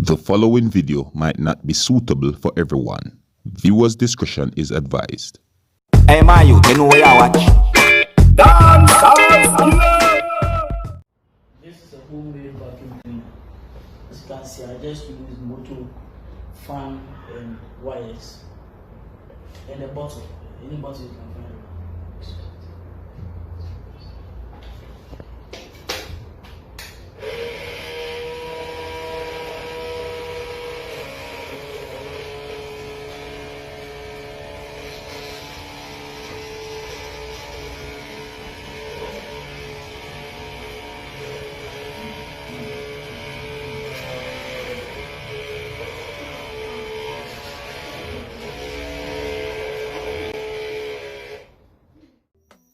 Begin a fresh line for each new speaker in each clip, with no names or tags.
The following video might not be suitable for everyone. Viewers' discretion is advised.
Hey, my youth, you know where I watch? Dancehall.
This is a homemade vacuum cleaner. As you can see, I just use motor, fan, and wires. And a bottle. Any bottle you can find.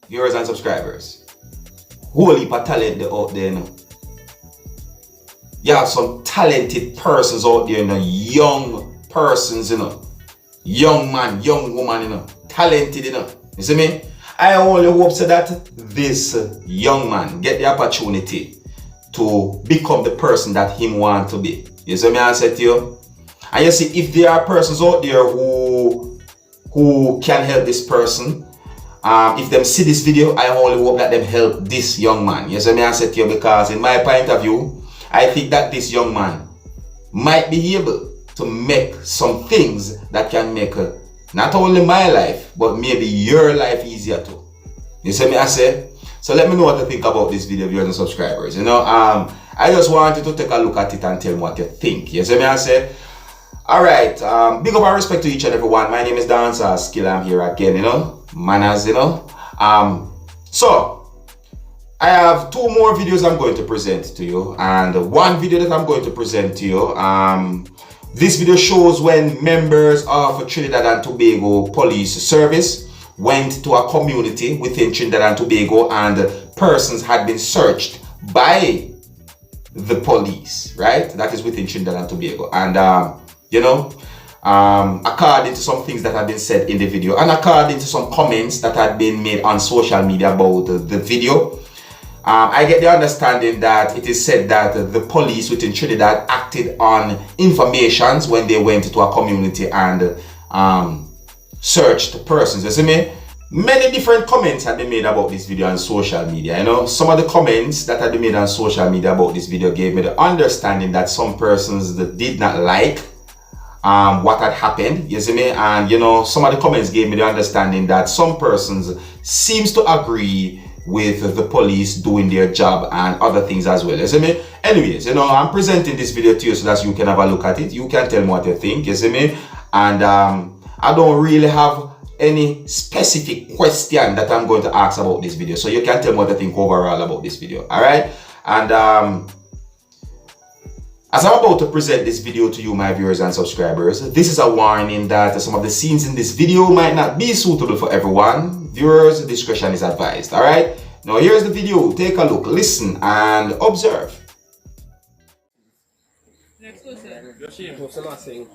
Viewers and subscribers, whole heap of talent out there now. You have some talented persons out there, young persons, young man, young woman, talented, You see me? I only hope so that this young man get the opportunity to become the person that him want to be. You see me? I said to you. And you see, if there are persons out there who can help this person, if them see this video, I only hope that them help this young man. Yes, I said to you, because in my point of view, I think that this young man might be able to make some things that can make not only my life, but maybe your life easier too. You see me, I say? So let me know what you think about this video, viewers and subscribers. I just wanted to take a look at it and tell me what you think. You see me, I say? Alright, big up and respect to each and every one. My name is Dancehall. I'm here again, manners, So I have two more videos I'm going to present to you, and one video that I'm going to present to you. This video shows when members of Trinidad and Tobago Police Service went to a community within Trinidad and Tobago, and persons had been searched by the police, right? That is within Trinidad and Tobago, and according to some things that have been said in the video, and according to some comments that had been made on social media about the video, I get the understanding that it is said that the police within Trinidad acted on informations when they went to a community and searched persons. You see me? Many different comments have been made about this video on social media. Some of the comments that had been made on social media about this video gave me the understanding that some persons that did not like what had happened, you see me, and some of the comments gave me the understanding that some persons seems to agree with the police doing their job and other things as well, you see me. Anyways, I'm presenting this video to you so that you can have a look at it. You can tell me what you think, you see me, and I don't really have any specific question that I'm going to ask about this video, so you can tell me what you think overall about this video. All right, and as I'm about to present this video to you, my viewers and subscribers, this is a warning that some of the scenes in this video might not be suitable for everyone. Viewers' discretion is advised. Alright? Now here's the video. Take a look, listen, and observe.
Next person.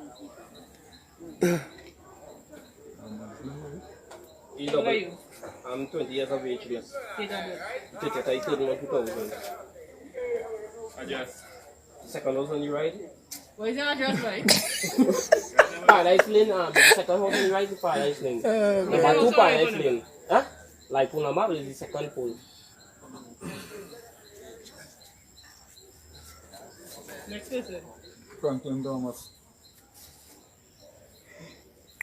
How are you?
I'm 20 years of age. Yes.
Date of birth.
I 2000.
Address.
Second house on the right.
What is your address like?
Paradise Lane, the second house on the right is Paradise Lane. Number 2 Paradise Lane. Huh? Like Punama is the second pole.
Next person.
Franklin Thomas.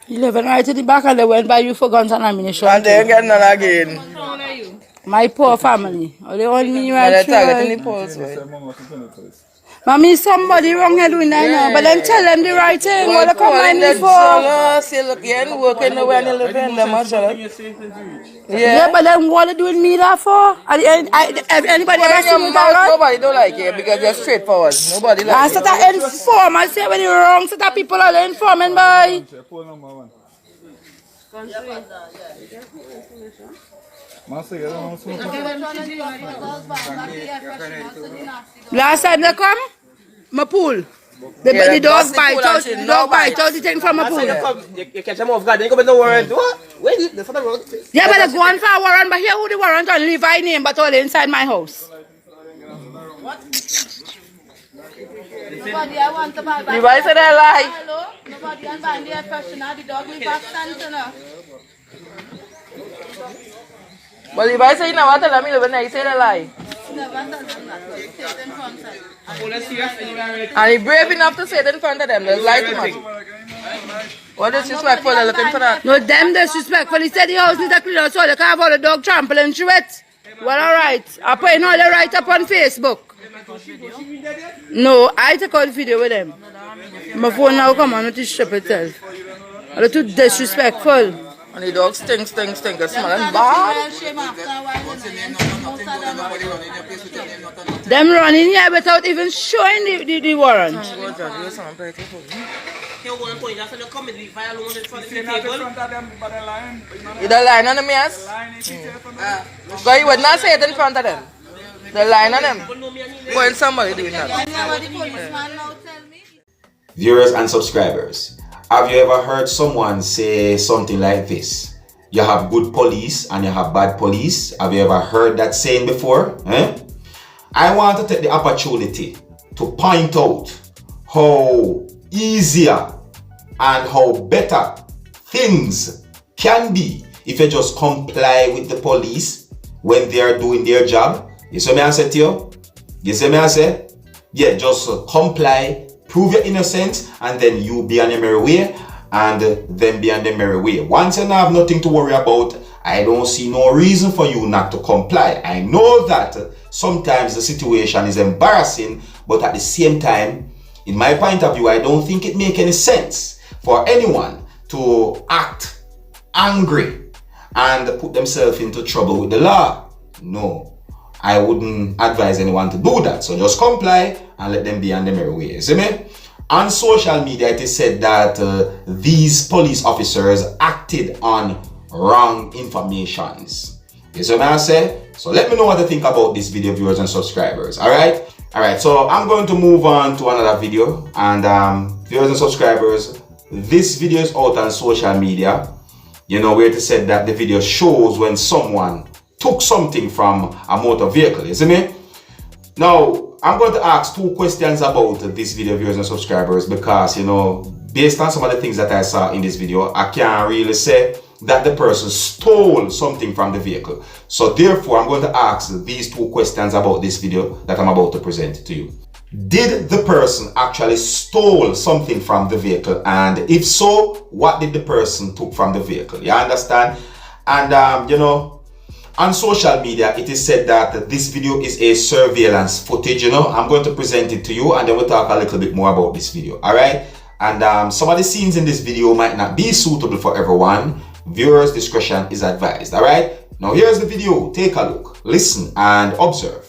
You live right to the back and they went by you for guns and ammunition.
And they get none again.
How old are you?
My poor family. Or they want me right
They're
through.
targeting the polls.
Mommy, somebody wrong here doing that now. But then tell them the right thing. What they come mind me for?
Still again, working the way and living them.
Yeah, but then what they doing me that for? Anybody ever seen me that?
Nobody don't like it because you're straightforward. Nobody
I
likes
said I inform. I say when you're wrong, set up people are informing by. Last time they come, my pool. The dog bite out. The dog bite out the thing from my pool.
You catch them off guard, then you come in the warrant. What? Wait, the road.
Yeah, but they go on for a warrant, but here who the warrant on Levi name, but all inside my house. What? Nobody I want to buy back.
Levi said I lie.
Hello? Nobody can buy the question now. The dog will back stand to now.
But Levi said you never tell him 11 nights, he said a lie.
Never tell them that. Say it in front of them.
And he brave enough to say it in front of them. There's lie too much. What disrespectful, they're looking for that.
No, them disrespectful. He said the house needs a clean out so they can't have all the dog trampling through it. Well, alright. I put all the write up on Facebook. No, I take out the video with them. My phone now come on with the strip itself. They're too disrespectful.
And the dog stink. It's smelling bad.
Them running here without even showing the warrant.
You don't line on them, yes? But you would not say it in front of them. The line on them. When somebody doing that.
Viewers and subscribers, have you ever heard someone say something like this? You have good police and you have bad police. Have you ever heard that saying before? I want to take the opportunity to point out how easier and how better things can be if you just comply with the police when they are doing their job. You see me I say to you? You see me I say? Yeah, just comply, prove your innocence, and then you be on the merry way, and then be on the merry way. Once you have nothing to worry about, I don't see no reason for you not to comply. I know that sometimes the situation is embarrassing, but at the same time, in my point of view, I don't think it makes any sense for anyone to act angry and put themselves into trouble with the law. No, I wouldn't advise anyone to do that. So just comply and let them be on the merry way. See me? On social media, it is said that these police officers acted on wrong informations. You see what I say? So let me know what you think about this video, viewers and subscribers. Alright, so I'm going to move on to another video. And viewers and subscribers, this video is out on social media. You know, where it is said that the video shows when someone took something from a motor vehicle. You see me? Now, I'm going to ask two questions about this video, viewers and subscribers, because, you know, based on some of the things that I saw in this video, I can't really say that the person stole something from the vehicle. So therefore, I'm going to ask these two questions about this video that I'm about to present to you. Did the person actually stole something from the vehicle? And if so, what did the person took from the vehicle? You understand? And, you know, on social media, it is said that this video is a surveillance footage, you know. I'm going to present it to you and then we'll talk a little bit more about this video, alright? And some of the scenes in this video might not be suitable for everyone. Viewers' discretion is advised, alright? Now here's the video. Take a look, listen and observe.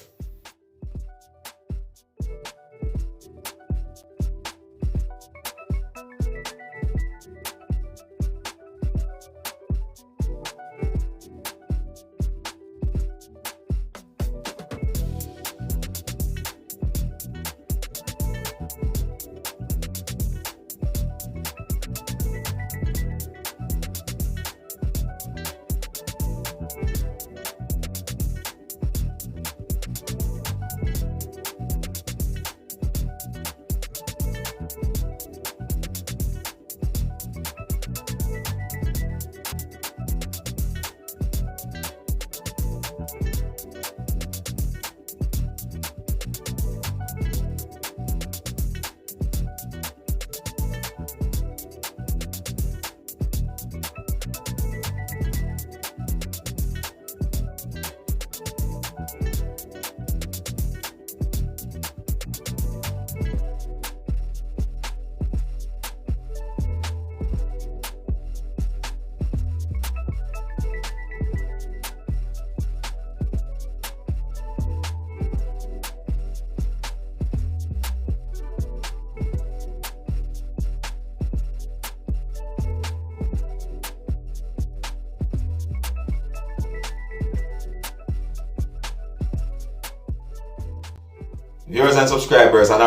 Viewers and subscribers, and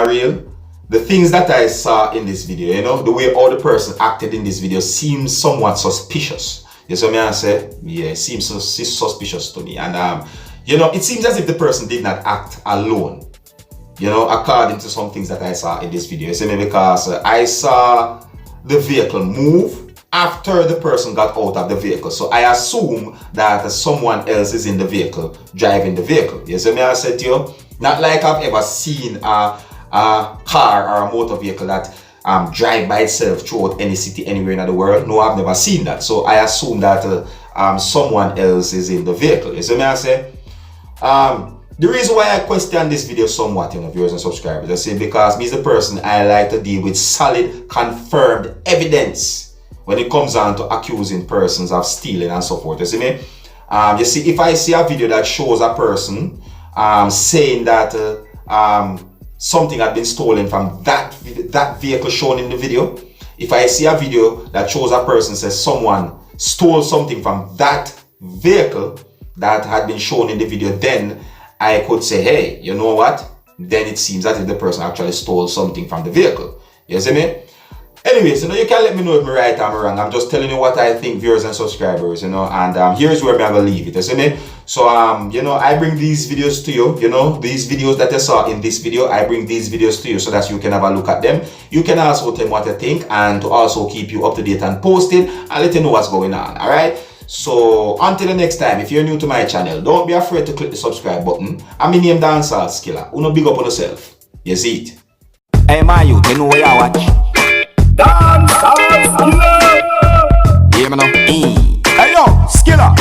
the things that I saw in this video, you know, the way all the person acted in this video seems somewhat suspicious. You see what I say? Yeah, it seems suspicious to me. And you know, it seems as if the person did not act alone. you know, according to some things that I saw in this video. You see me? Because I saw the vehicle move after the person got out of the vehicle. So I assume that someone else is in the vehicle, driving the vehicle. You see me? I said to you, not like I've ever seen a car or a motor vehicle that drive by itself throughout any city anywhere in the world. No, I've never seen that. So I assume that someone else is in the vehicle. You see me? I say, the reason why I question this video somewhat, you know, viewers and subscribers, I say because me as a person, I like to deal with solid, confirmed evidence when it comes on to accusing persons of stealing and so forth. You see me? You see, if I see a video that shows a person saying that something had been stolen from that vehicle shown in the video, if I see a video that shows a person says someone stole something from that vehicle that had been shown in the video, then I could say, hey, you know what? Then it seems that if the person actually stole something from the vehicle. You see me? Anyways, you know, you can let me know if I'm right or I'm wrong. I'm just telling you what I think, viewers and subscribers, you know, and here's where I'm gonna leave it, you see me? So, you know, I bring these videos to you, you know, these videos that you saw in this video, I bring these videos to you so that you can have a look at them. You can also tell me what you think and to also keep you up to date and posted and let you know what's going on, alright? So, until the next time, if you're new to my channel, don't be afraid to click the subscribe button. I'm in name Dancehall Skilla. Uno big up on yourself. You see it?
Hey, my youth, you know where you watch? Dancehall Skilla! Yeah, man. Hey, yo, Skilla!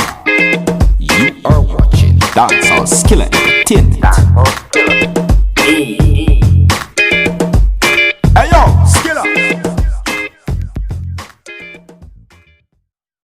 You are watching Dancehall Skilla Entertainment.